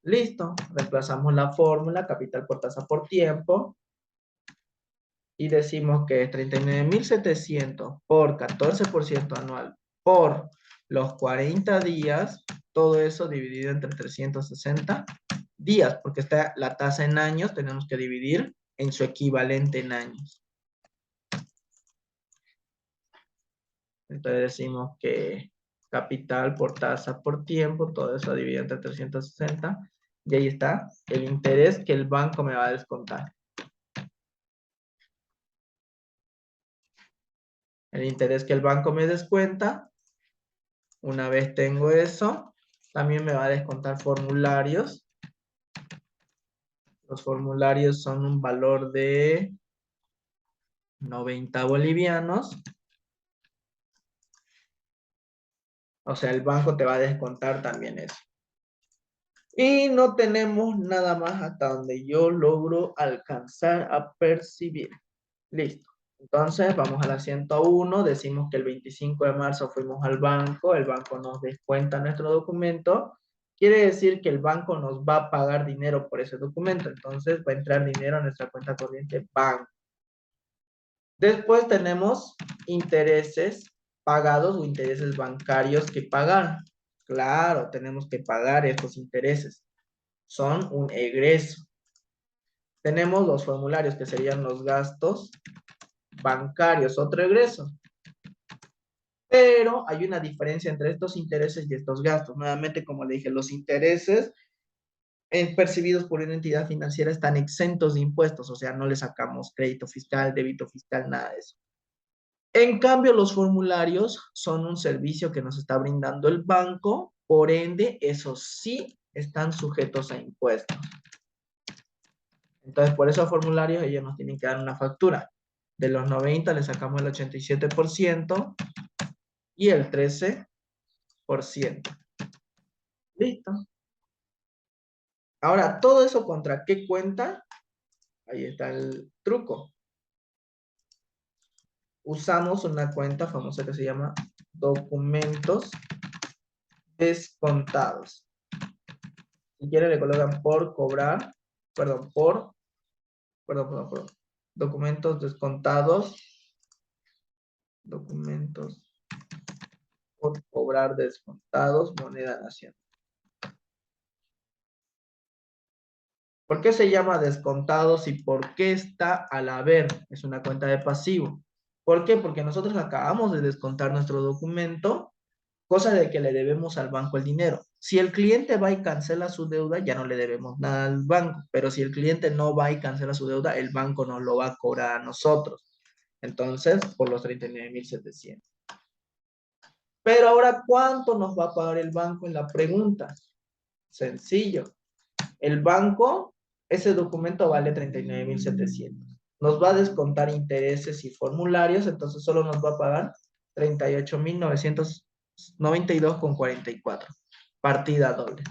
Listo, reemplazamos la fórmula, capital por tasa por tiempo, y decimos que es 39.700 por 14% anual por los 40 días, todo eso dividido entre 360 días, porque está la tasa en años, tenemos que dividir en su equivalente en años. Entonces decimos que capital por tasa por tiempo, todo eso dividido entre 360, y ahí está el interés que el banco me va a descontar. El interés que el banco me descuenta. Una vez tengo eso, también me va a descontar formularios. Los formularios son un valor de 90 bolivianos. O sea, el banco te va a descontar también eso. Y no tenemos nada más hasta donde yo logro alcanzar a percibir. Listo. Entonces vamos a la 101, decimos que el 25 de marzo fuimos al banco, el banco nos descuenta nuestro documento, quiere decir que el banco nos va a pagar dinero por ese documento, entonces va a entrar dinero a nuestra cuenta corriente banco. Después tenemos intereses pagados o intereses bancarios que pagar. Claro, tenemos que pagar estos intereses. Son un egreso. Tenemos los formularios que serían los gastos bancarios, otro egreso. Pero hay una diferencia entre estos intereses y estos gastos. Nuevamente, como le dije, los intereses percibidos por una entidad financiera están exentos de impuestos, o sea, no le sacamos crédito fiscal, débito fiscal, nada de eso. En cambio, los formularios son un servicio que nos está brindando el banco, por ende, esos sí están sujetos a impuestos. Entonces, por esos formularios ellos nos tienen que dar una factura. De los 90 le sacamos el 87% y el 13%. Listo. Ahora, ¿todo eso contra qué cuenta? Ahí está el truco. Usamos una cuenta famosa que se llama documentos descontados. Si quieren le colocan por cobrar, perdón, documentos descontados, documentos por cobrar descontados, moneda nacional. ¿Por qué se llama descontados y por qué está al haber? Es una cuenta de pasivo. ¿Por qué? Porque nosotros acabamos de descontar nuestro documento, cosa de que le debemos al banco el dinero. Si el cliente va y cancela su deuda, ya no le debemos nada al banco, pero si el cliente no va y cancela su deuda, el banco nos lo va a cobrar a nosotros. Entonces, por los 39.700. Pero ahora, ¿cuánto nos va a pagar el banco en la pregunta? Sencillo. El banco, ese documento vale 39.700. Nos va a descontar intereses y formularios, entonces solo nos va a pagar 38.992,44. Partida doble.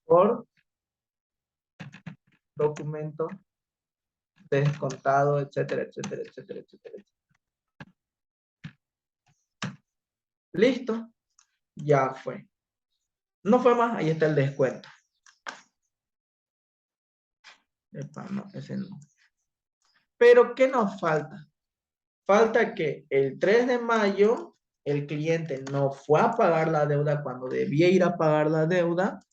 Por documento descontado, etcétera, etcétera, etcétera, etcétera. Listo. Ya fue. No fue más, ahí está el descuento. Epa, no, ese no. Pero, ¿qué nos falta? Falta que el 3 de mayo el cliente no fue a pagar la deuda cuando debía ir a pagar la deuda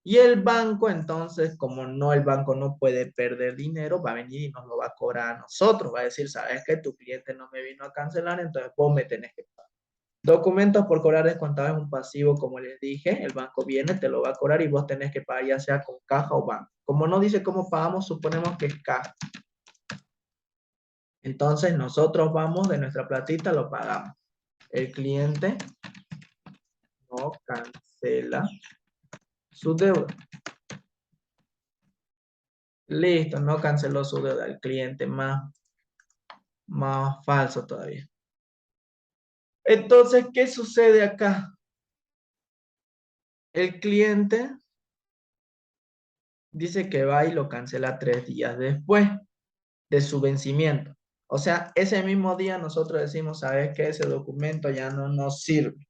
y el banco entonces, como no, el banco no puede perder dinero, va a venir y nos lo va a cobrar a nosotros. Va a decir, sabes que tu cliente no me vino a cancelar, entonces vos me tenés que pagar. Documentos por cobrar descontado es un pasivo, como les dije, el banco viene, te lo va a cobrar y vos tenés que pagar ya sea con caja o banco. Como no dice cómo pagamos, suponemos que es caja. Entonces nosotros vamos de nuestra platita, lo pagamos. El cliente no cancela su deuda. Listo, no canceló su deuda. El cliente más falso todavía. Entonces, ¿qué sucede acá? El cliente dice que va y lo cancela 3 días después de su vencimiento. O sea, ese mismo día nosotros decimos, ¿sabes qué? Ese documento ya no nos sirve.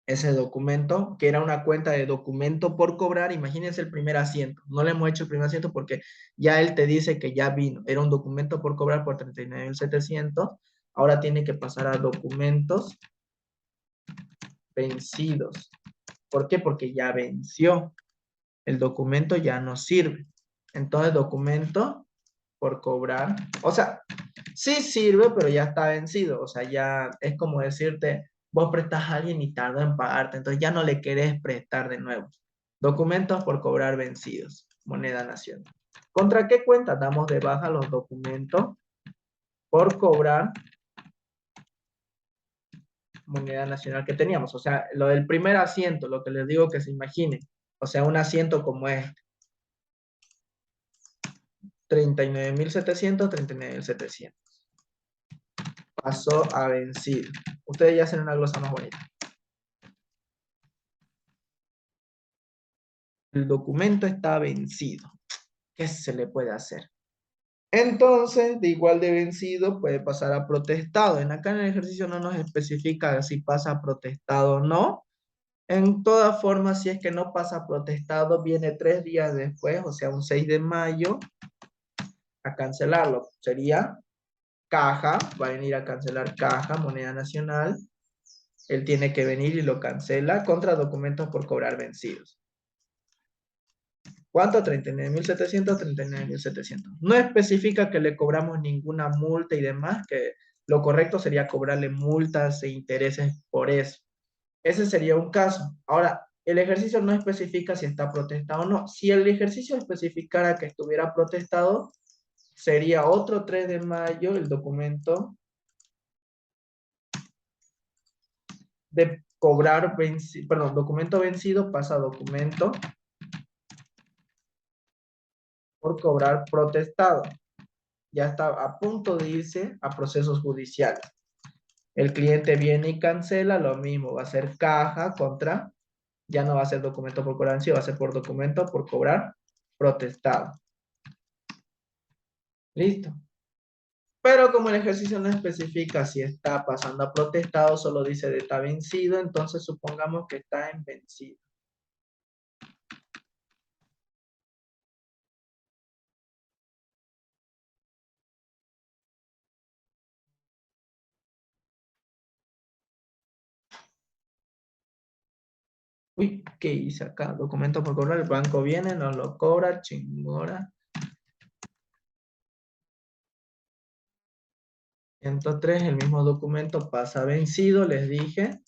Ese documento, que era una cuenta de documento por cobrar, imagínense el primer asiento. No le hemos hecho el primer asiento porque ya él te dice que ya vino. Era un documento por cobrar por 39.700. Ahora tiene que pasar a documentos vencidos. ¿Por qué? Porque ya venció. El documento ya no sirve. Entonces, documento por cobrar. O sea, sí sirve, pero ya está vencido. O sea, ya es como decirte, vos prestas a alguien y tardó en pagarte, entonces ya no le querés prestar de nuevo. Documentos por cobrar vencidos. Moneda nacional. ¿Contra qué cuenta damos de baja los documentos por cobrar moneda nacional que teníamos. O sea, lo del primer asiento, lo que les digo que se imaginen. O sea, un asiento como este. 39.700, 39.700. Pasó a vencido. Ustedes ya hacen una glosa más bonita. El documento está vencido. ¿Qué se le puede hacer? Entonces, de igual de vencido, puede pasar a protestado. Acá en el ejercicio no nos especifica si pasa a protestado o no. En todas formas, si es que no pasa a protestado, viene 3 días después, o sea, un 6 de mayo, a cancelarlo. Sería caja, va a venir a cancelar caja, moneda nacional. Él tiene que venir y lo cancela contra documentos por cobrar vencidos. ¿Cuánto? 39.700, 39.700. No especifica que le cobramos ninguna multa y demás, que lo correcto sería cobrarle multas e intereses por eso. Ese sería un caso. Ahora, el ejercicio no especifica si está protestado o no. Si el ejercicio especificara que estuviera protestado, sería otro 3 de mayo el documento de cobrar vencido, perdón, documento vencido pasa a documento por cobrar protestado. Ya está a punto de irse a procesos judiciales. El cliente viene y cancela, lo mismo, va a ser caja contra, ya no va a ser documento por cobrar vencido, va a ser por documento por cobrar protestado. Listo. Pero como el ejercicio no especifica si está pasando a protestado, solo dice de está vencido, entonces supongamos que está en vencido. Uy, ¿qué hice acá? Documento por cobrar, el banco viene, nos lo cobra, chingora. 103, el mismo documento pasa vencido, les dije.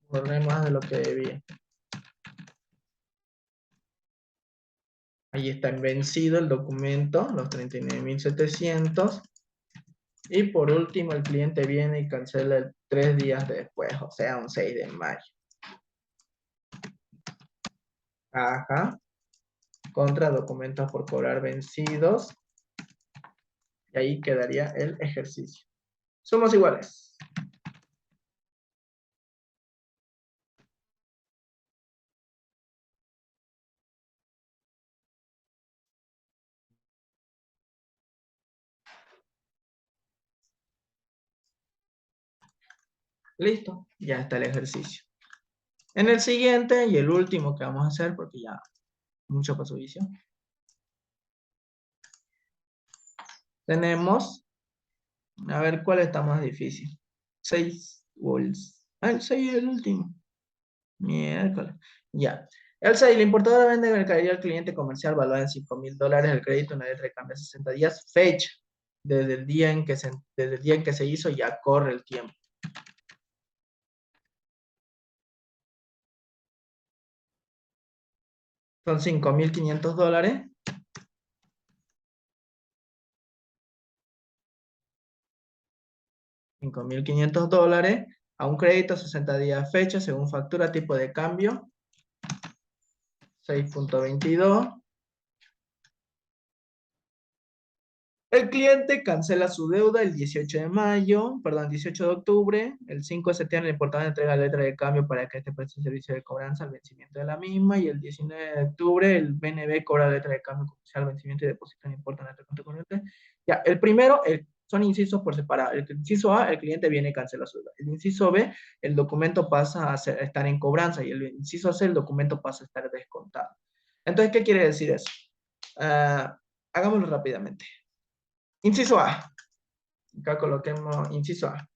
Borré más de lo que debía. Ahí está en vencido el documento, los 39.700. Y por último, el cliente viene y cancela 3 días después, o sea, un 6 de mayo. Caja, contra documentos por cobrar vencidos. Y ahí quedaría el ejercicio. Somos iguales. Listo, ya está el ejercicio. En el siguiente y el último que vamos a hacer, porque ya mucho pasó vicio, tenemos, a ver cuál está más difícil. 6 o el 6 es el último. Miércoles. Ya. El 6, la importadora vende mercadería al cliente comercial valuada en $5.000. El crédito, una letra de cambio a 60 días. Fecha. Desde el día en que se hizo, ya corre el tiempo. Son $5.500. $5.500 a un crédito 60 días fecha según factura tipo de cambio 6.22. El cliente cancela su deuda el 18 de mayo, perdón, 18 de octubre. El 5 de septiembre el importador entrega la letra de cambio para que este preste servicio de cobranza al vencimiento de la misma. Y el 19 de octubre el BNB cobra la letra de cambio comercial al vencimiento y deposita el importe en el cuenta corriente. Ya, el primero son incisos por separado. El inciso A, el cliente viene y cancela su deuda. El inciso B, el documento pasa a estar en cobranza. Y el inciso C, el documento pasa a estar descontado. Entonces, ¿qué quiere decir eso? Hagámoslo rápidamente. Inciso A. Acá coloquemos inciso A.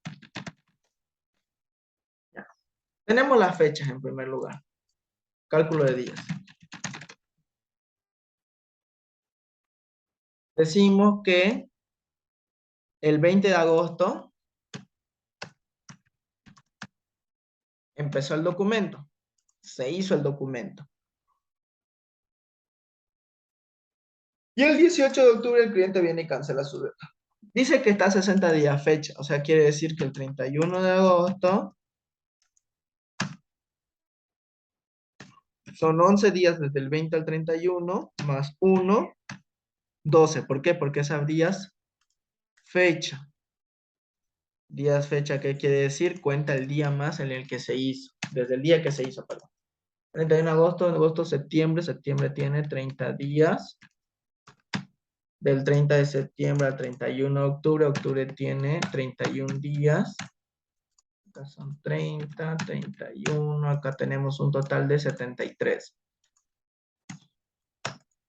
Ya. Tenemos las fechas en primer lugar. Cálculo de días. Decimos que el 20 de agosto Empezó el documento. Se hizo el documento. Y el 18 de octubre el cliente viene y cancela su deuda. Dice que está a 60 días fecha, o sea, quiere decir que el 31 de agosto son 11 días desde el 20 al 31, más 1, 12. ¿Por qué? Porque esas días fecha. Días fecha, ¿qué quiere decir? Cuenta el día más en el que se hizo, desde el día que se hizo, perdón. 31 de agosto, septiembre, septiembre tiene 30 días. Del 30 de septiembre al 31 de octubre, octubre tiene 31 días. Acá son 30, 31, acá tenemos un total de 73.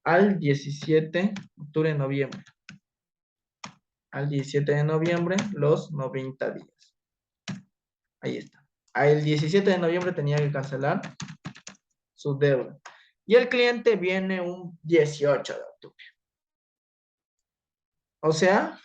Al 17, octubre, noviembre. Al 17 de noviembre, los 90 días. Ahí está. Al 17 de noviembre tenía que cancelar su deuda. Y el cliente viene un 18 de octubre. O sea,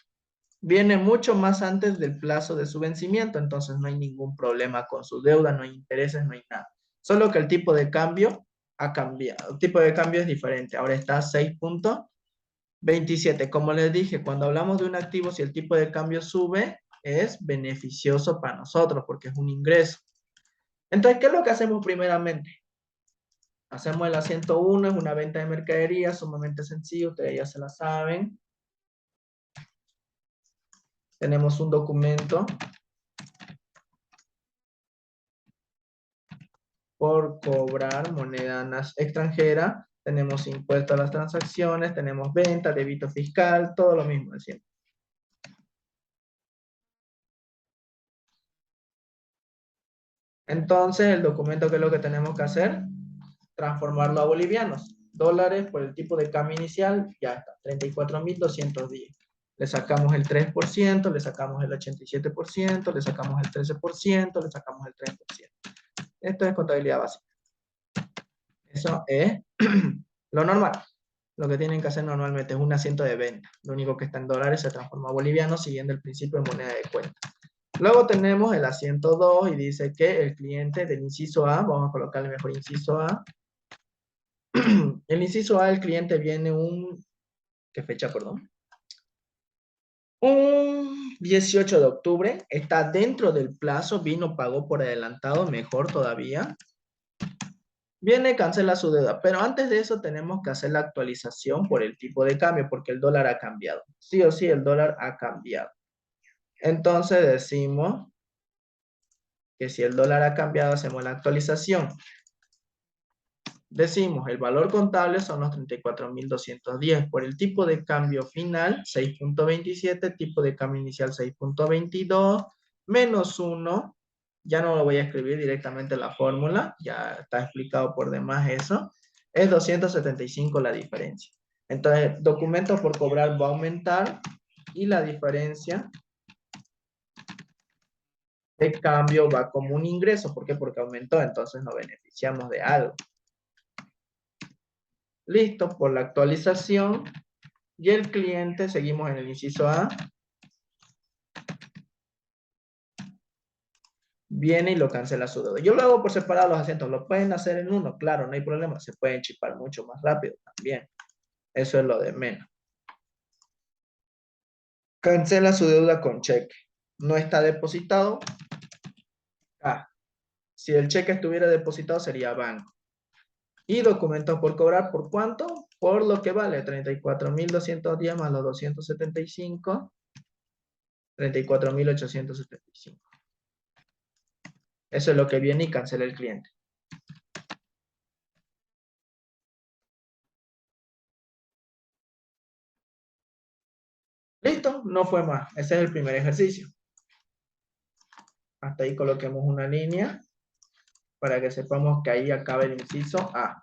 viene mucho más antes del plazo de su vencimiento, entonces no hay ningún problema con su deuda, no hay intereses, no hay nada. Solo que el tipo de cambio ha cambiado. El tipo de cambio es diferente. Ahora está a 6.27. Como les dije, cuando hablamos de un activo, si el tipo de cambio sube, es beneficioso para nosotros porque es un ingreso. Entonces, ¿qué es lo que hacemos primeramente? Hacemos el asiento 1, es una venta de mercadería, sumamente sencillo, ustedes ya se la saben. Tenemos un documento por cobrar moneda extranjera, tenemos impuesto a las transacciones, tenemos venta, débito fiscal, todo lo mismo de siempre. Entonces, el documento, ¿qué es lo que tenemos que hacer? Transformarlo a bolivianos. Dólares por el tipo de cambio inicial, ya está, 34.210. Le sacamos el 3%, le sacamos el 87%, le sacamos el 13%, le sacamos el 3%. Esto es contabilidad básica. Eso es lo normal. Lo que tienen que hacer normalmente es un asiento de venta. Lo único que está en dólares se transforma a boliviano siguiendo el principio de moneda de cuenta. Luego tenemos el asiento 2 y dice que el cliente del inciso A, vamos a colocarle mejor inciso A. El inciso A, el cliente viene ¿qué fecha, perdón? Un 18 de octubre, está dentro del plazo, vino, pagó por adelantado, mejor todavía. Viene, cancela su deuda, pero antes de eso tenemos que hacer la actualización por el tipo de cambio, porque el dólar ha cambiado. Sí o sí, el dólar ha cambiado. Entonces decimos que si el dólar ha cambiado, hacemos la actualización. Decimos, el valor contable son los 34.210. Por el tipo de cambio final, 6.27, tipo de cambio inicial 6.22, menos 1. Ya no lo voy a escribir directamente en la fórmula, ya está explicado por demás eso. Es 275 la diferencia. Entonces, documento por cobrar va a aumentar y la diferencia de cambio va como un ingreso. ¿Por qué? Porque aumentó, entonces nos beneficiamos de algo. Listo, por la actualización. Y el cliente, seguimos en el inciso A, viene y lo cancela su deuda. Yo lo hago por separado los acentos. ¿Lo pueden hacer en uno? Claro, no hay problema. Se pueden chipar mucho más rápido también. Eso es lo de menos. Cancela su deuda con cheque. No está depositado. Ah, si el cheque estuviera depositado sería banco. Y documentos por cobrar, ¿por cuánto? Por lo que vale, 34.210 más los 275, 34.875. Eso es lo que viene y cancela el cliente. Listo, no fue más. Ese es el primer ejercicio. Hasta ahí coloquemos una línea para que sepamos que ahí acaba el inciso A.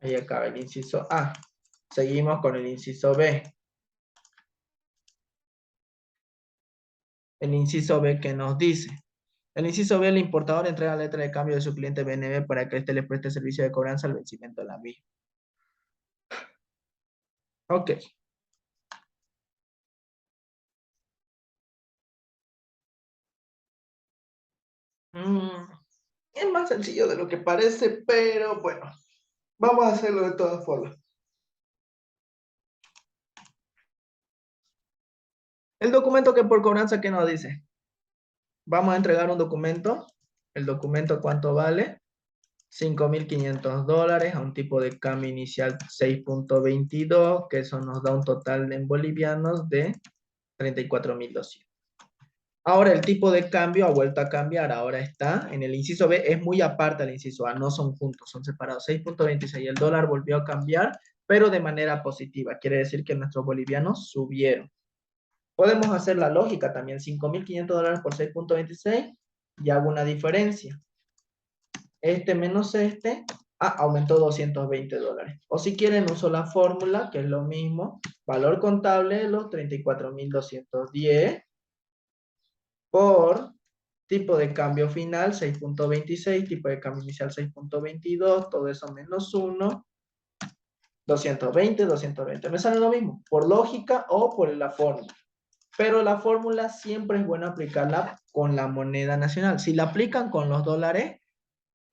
Ahí acaba el inciso A. Seguimos con el inciso B. El inciso B, ¿qué nos dice? El inciso B, el importador entrega la letra de cambio de su cliente BNB para que éste le preste servicio de cobranza al vencimiento de la misma. Ok. Es más sencillo de lo que parece, pero bueno, vamos a hacerlo de todas formas. El documento que por cobranza, ¿qué nos dice? Vamos a entregar un documento. El documento, ¿cuánto vale? $5.500 a un tipo de cambio inicial 6.22, que eso nos da un total en bolivianos de 34.200. Ahora el tipo de cambio ha vuelto a cambiar, ahora está en el inciso B, es muy aparte del inciso A, no son juntos, son separados, 6.26. El dólar volvió a cambiar, pero de manera positiva, quiere decir que nuestros bolivianos subieron. Podemos hacer la lógica también, $5.500 por 6.26 y hago una diferencia. Este menos este, aumentó $220. O si quieren, uso la fórmula, que es lo mismo, valor contable de los 34.210 por tipo de cambio final 6.26, tipo de cambio inicial 6.22, todo eso menos 1, 220, 220. Me sale lo mismo, por lógica o por la fórmula. Pero la fórmula siempre es bueno aplicarla con la moneda nacional. Si la aplican con los dólares,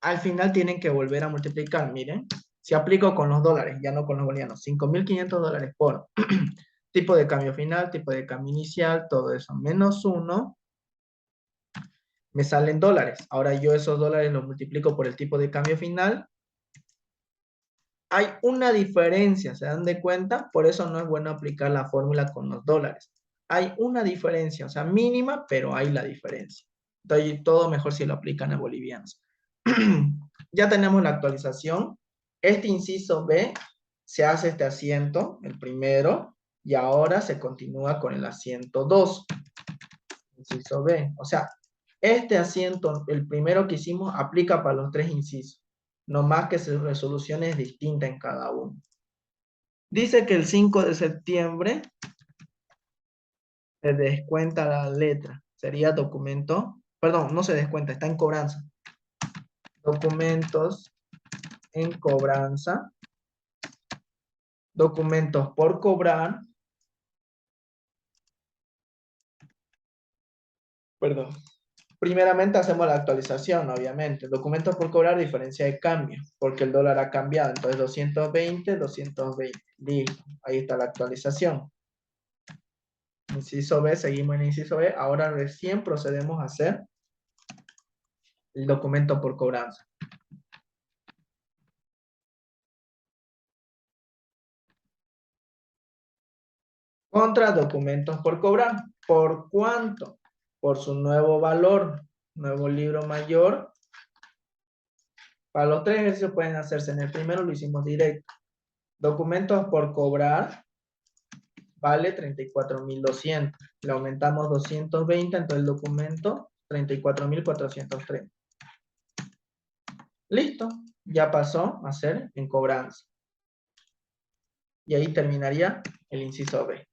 al final tienen que volver a multiplicar. Miren, si aplico con los dólares, ya no con los bolivianos, $5.500 por tipo de cambio final, tipo de cambio inicial, todo eso menos 1, me salen dólares. Ahora yo esos dólares los multiplico por el tipo de cambio final. Hay una diferencia, ¿se dan de cuenta? Por eso no es bueno aplicar la fórmula con los dólares. Hay una diferencia, o sea, mínima, pero hay la diferencia. Entonces, todo mejor si lo aplican a bolivianos. Ya tenemos la actualización. Este inciso B se hace este asiento, el primero, y ahora se continúa con el asiento 2. Inciso B. O sea, este asiento, el primero que hicimos, aplica para los tres incisos. No más que su resolución es distinta en cada uno. Dice que el 5 de septiembre se descuenta la letra. Sería documento, perdón, no se descuenta, está en cobranza. Documentos en cobranza. Documentos por cobrar. Perdón. Primeramente hacemos la actualización, obviamente. Documentos por cobrar, diferencia de cambio, porque el dólar ha cambiado. Entonces 220, 220. Listo. Ahí está la actualización. Inciso B, seguimos en inciso B. Ahora recién procedemos a hacer el documento por cobranza. Contra documentos por cobrar. ¿Por cuánto? Por su nuevo valor, nuevo libro mayor. Para los tres ejercicios pueden hacerse. En el primero lo hicimos directo. Documentos por cobrar vale 34.200. Le aumentamos 220, entonces el documento 34.430. Listo, ya pasó a ser en cobranza. Y ahí terminaría el inciso B.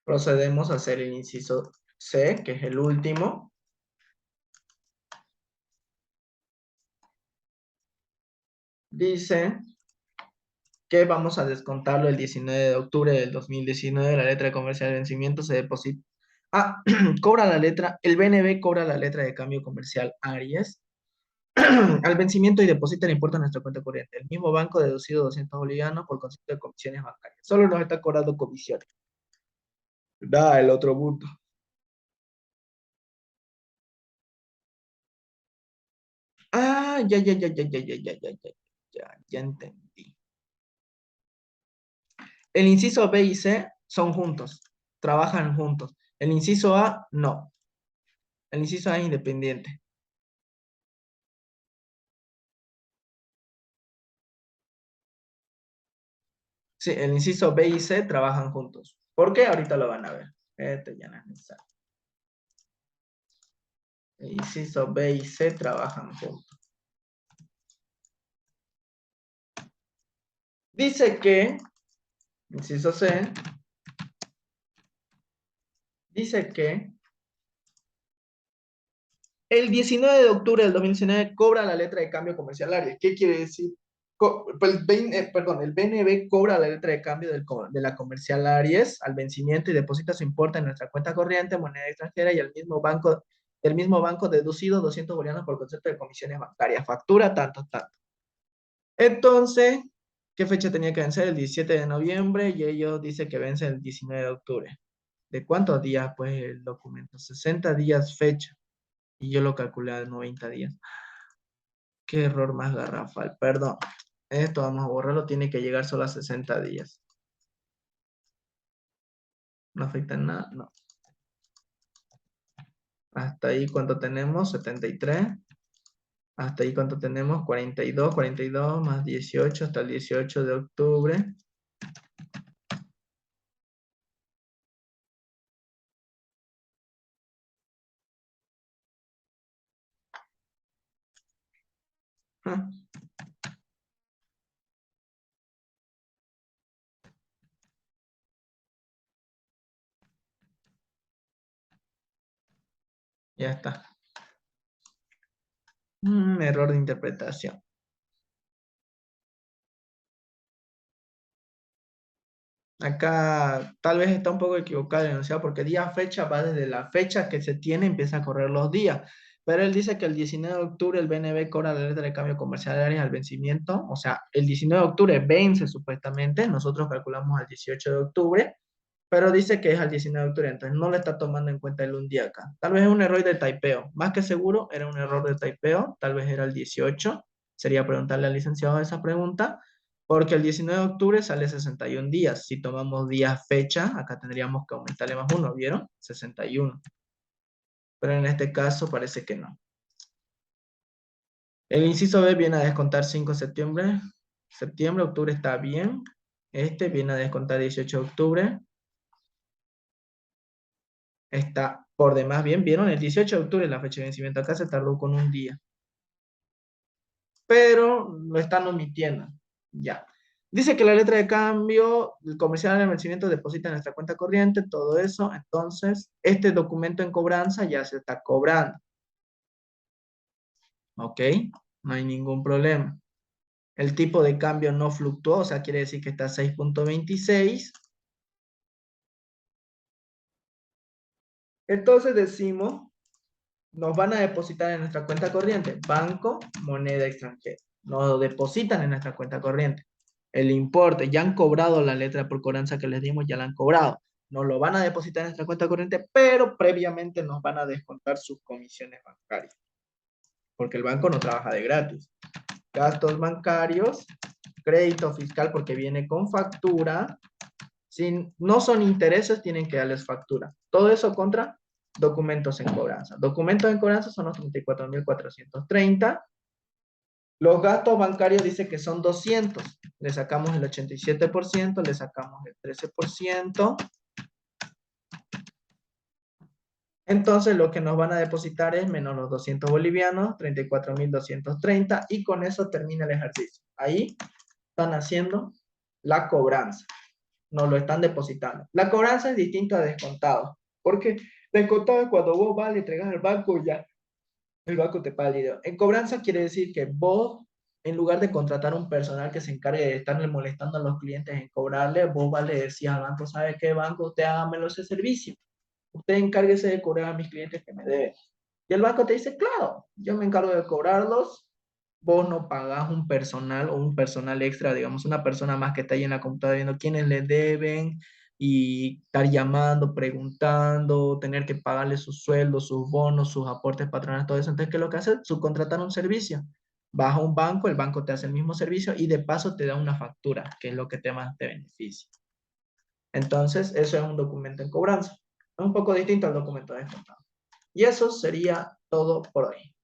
Procedemos a hacer el inciso C, que es el último. Dice que vamos a descontarlo el 19 de octubre del 2019. La letra de comercial de vencimiento se deposita. Cobra la letra, el BNB cobra la letra de cambio comercial Aries al vencimiento y deposita el importe en nuestra cuenta corriente. El mismo banco deducido 200 bolivianos por concepto de comisiones bancarias. Solo nos está cobrando comisiones. Da el otro punto. Ya entendí. El inciso B y C son juntos, trabajan juntos. El inciso A, no. El inciso A es independiente. Sí, el inciso B y C trabajan juntos. ¿Por qué? Ahorita lo van a ver. Este ya no es necesario. El inciso B y C trabajan juntos. Dice que, inciso C, dice que el 19 de octubre del 2019 cobra la letra de cambio comercial Aries. ¿Qué quiere decir? Pues el BNB cobra la letra de cambio de la comercial Aries al vencimiento y deposita su importe en nuestra cuenta corriente, moneda extranjera y el mismo banco deducido 200 bolivianos por concepto de comisiones bancarias. Factura tanto, tanto. Entonces, ¿qué fecha tenía que vencer? El 17 de noviembre y ellos dicen que vence el 19 de octubre. ¿De cuántos días, pues, el documento? 60 días fecha. Y yo lo calculé a 90 días. Qué error más garrafal, perdón. Esto vamos a borrarlo, tiene que llegar solo a 60 días. No afecta en nada, no. Hasta ahí, ¿cuánto tenemos? 73. Hasta ahí, ¿cuánto tenemos? 42 más 18 hasta el 18 de octubre. Ah, ya está. Error de interpretación. Acá tal vez está un poco equivocado el enunciado porque día fecha va desde la fecha que se tiene, empieza a correr los días. Pero él dice que el 19 de octubre el BNB cobra la letra de cambio comercial de áreas al vencimiento. O sea, el 19 de octubre vence supuestamente. Nosotros calculamos al 18 de octubre, pero dice que es al 19 de octubre. Entonces no le está tomando en cuenta el un día acá. Tal vez es un error de typeo. Más que seguro era un error de typeo. Tal vez era el 18. Sería preguntarle al licenciado esa pregunta. Porque el 19 de octubre sale 61 días. Si tomamos día fecha, acá tendríamos que aumentarle más uno, ¿vieron? 61. Pero en este caso parece que no. El inciso B viene a descontar 5 de septiembre. Septiembre, octubre está bien. Este viene a descontar 18 de octubre. Está por demás bien. ¿Vieron? El 18 de octubre es la fecha de vencimiento. Acá se tardó con un día. Pero lo están omitiendo. Ya. Dice que la letra de cambio, el comercial de vencimiento deposita en nuestra cuenta corriente, todo eso. Entonces, este documento en cobranza ya se está cobrando. ¿Ok? No hay ningún problema. El tipo de cambio no fluctuó, o sea, quiere decir que está a 6.26. Entonces decimos, nos van a depositar en nuestra cuenta corriente, banco, moneda extranjera. Nos depositan en nuestra cuenta corriente. El importe, ya han cobrado la letra por cobranza que les dimos, ya la han cobrado. Nos lo van a depositar en nuestra cuenta corriente, pero previamente nos van a descontar sus comisiones bancarias, porque el banco no trabaja de gratis. Gastos bancarios, crédito fiscal porque viene con factura. Si no son intereses, tienen que darles factura. Todo eso contra documentos en cobranza. Documentos en cobranza son los 34.430. Los gastos bancarios dice que son 200. Le sacamos el 87%, le sacamos el 13%. Entonces lo que nos van a depositar es menos los 200 bolivianos, 34.230, y con eso termina el ejercicio. Ahí están haciendo la cobranza. Nos lo están depositando. La cobranza es distinta a descontado. Porque descontado es cuando vos vas, le entregas al banco y ya el banco te paga el dinero. En cobranza quiere decir que vos, en lugar de contratar un personal que se encargue de estarle molestando a los clientes en cobrarle, vos vas, le decías al banco, ¿sabe qué, banco? Usted hágamelo ese servicio. Usted encárguese de cobrar a mis clientes que me deben. Y el banco te dice, claro, yo me encargo de cobrarlos. Vos no pagás un personal o un personal extra, digamos, una persona más que está ahí en la computadora viendo quiénes le deben y estar llamando, preguntando, tener que pagarle sus sueldos, sus bonos, sus aportes patronales, todo eso. Entonces, ¿qué es lo que hace? Subcontratar un servicio. Vas a un banco, el banco te hace el mismo servicio y de paso te da una factura, que es lo que más te beneficia. Entonces, eso es un documento en cobranza. Es un poco distinto al documento de descontado. Y eso sería todo por hoy.